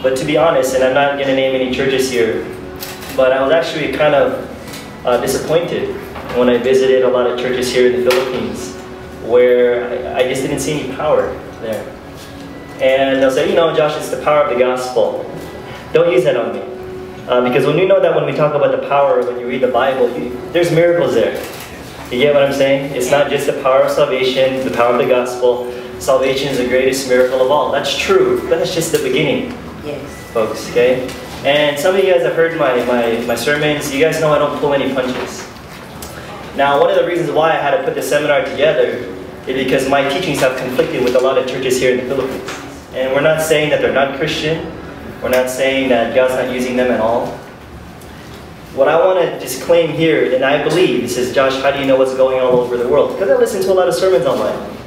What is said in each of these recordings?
But to be honest, and I'm not going to name any churches here, but I was actually kind of disappointed when I visited a lot of churches here in the Philippines, where I just didn't see any power there. And they'll say, you know, Josh, it's the power of the gospel. Don't use that on me. Because when you know that when we talk about the power, when you read the Bible, there's miracles there. You get what I'm saying? It's not just the power of salvation, the power of the gospel. Salvation is the greatest miracle of all. That's true, but that's just the beginning, yes, folks, okay? And some of you guys have heard my sermons. You guys know I don't pull any punches. Now, one of the reasons why I had to put the seminar together is because my teachings have conflicted with a lot of churches here in the Philippines. And we're not saying that they're not Christian. We're not saying that God's not using them at all. What I want to just claim here, and I believe, it says, Josh, how do you know what's going on all over the world? Because I listen to a lot of sermons online.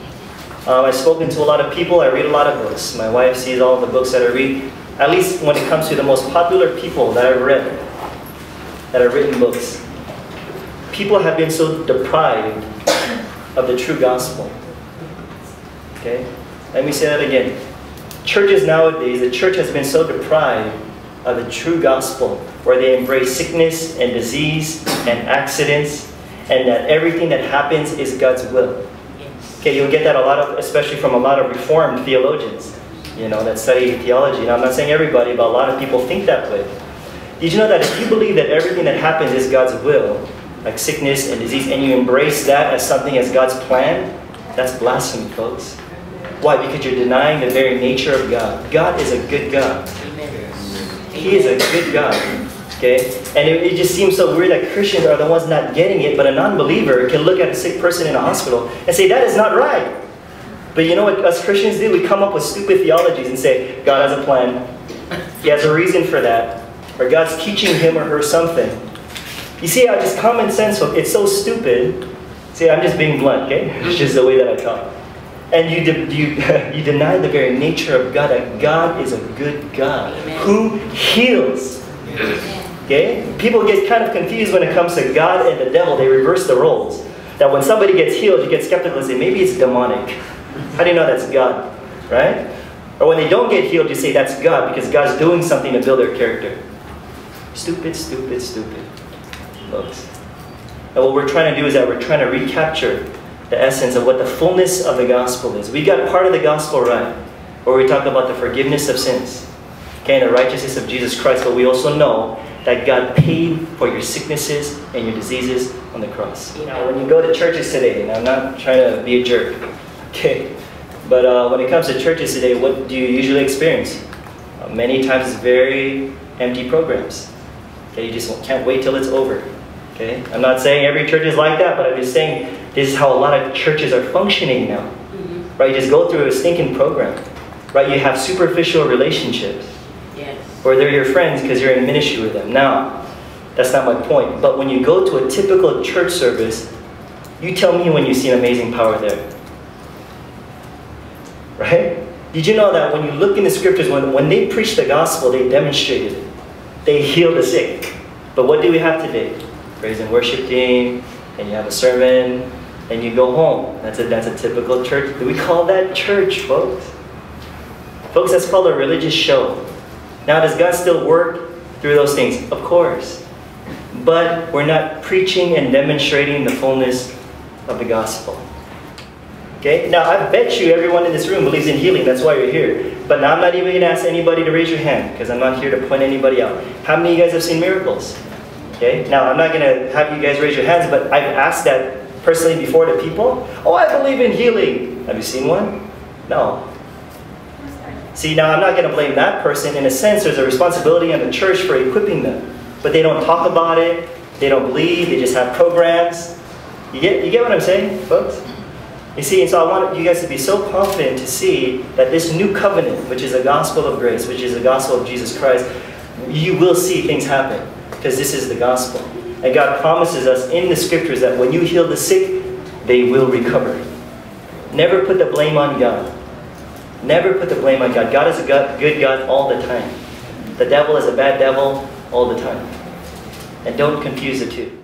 I've spoken to a lot of people. I read a lot of books. My wife sees all the books that I read. At least when it comes to the most popular people that I've read, that have written books. People have been so deprived of the true gospel. Okay? Let me say that again. Churches nowadays, the church has been so deprived of the true gospel, where they embrace sickness and disease and accidents, and that everything that happens is God's will. Okay, you'll get that a lot of, especially from a lot of Reformed theologians, you know, that study theology. And I'm not saying everybody, but a lot of people think that way. Did you know that if you believe that everything that happens is God's will, like sickness and disease, and you embrace that as something as God's plan, that's blasphemy, folks. Why? Because you're denying the very nature of God. God is a good God. He is a good God. Okay? And it just seems so weird that Christians are the ones not getting it, but a non-believer can look at a sick person in a hospital and say, that is not right. But you know what us Christians do? We come up with stupid theologies and say, God has a plan. He has a reason for that. Or God's teaching him or her something. You see how just common sense, it's so stupid. See, I'm just being blunt, okay? It's just the way that I talk. And you deny the very nature of God, that God is a good God. Amen. Who heals. Okay? People get kind of confused when it comes to God and the devil. They reverse the roles. That when somebody gets healed, you get skeptical and say, maybe it's demonic. How do you know that's God? Right? Or when they don't get healed, you say that's God because God's doing something to build their character. Stupid, stupid, stupid, folks. And what we're trying to do is that we're trying to recapture the essence of what the fullness of the gospel is. We got part of the gospel right, where we talk about the forgiveness of sins, okay, and the righteousness of Jesus Christ, but we also know that God paid for your sicknesses and your diseases on the cross. Now, when you go to churches today, and I'm not trying to be a jerk, okay, but when it comes to churches today, what do you usually experience? Many times it's very empty programs. Okay, you just can't wait till it's over. Okay, I'm not saying every church is like that, but I'm just saying this is how a lot of churches are functioning now. Right? You just go through a stinking program. Right? You have superficial relationships. Yes. Or they're your friends because you're in ministry with them. Now, that's not my point. But when you go to a typical church service, you tell me when you see an amazing power there. Right? Did you know that when you look in the scriptures, when they preach the gospel, they demonstrated it. They healed the sick. But what do we have today? Praise and worship team, and you have a sermon, and you go home. That's a typical church. Do we call that church, folks? Folks, that's called a religious show. Now, does God still work through those things? Of course. But we're not preaching and demonstrating the fullness of the gospel. Okay? Now, I bet you everyone in this room believes in healing. That's why you're here. But now I'm not even going to ask anybody to raise your hand, because I'm not here to point anybody out. How many of you guys have seen miracles? Okay? Now, I'm not going to have you guys raise your hands, but I've asked that personally before to people. Oh, I believe in healing. Have you seen one? No. See, now I'm not going to blame that person. In a sense, there's a responsibility on the church for equipping them. But they don't talk about it. They don't believe. They just have programs. You get what I'm saying, folks? You see, and so I want you guys to be so confident to see that this new covenant, which is the gospel of grace, which is the gospel of Jesus Christ, you will see things happen. Because this is the gospel. And God promises us in the scriptures that when you heal the sick, they will recover. Never put the blame on God. Never put the blame on God. God is a good God all the time. The devil is a bad devil all the time. And don't confuse the two.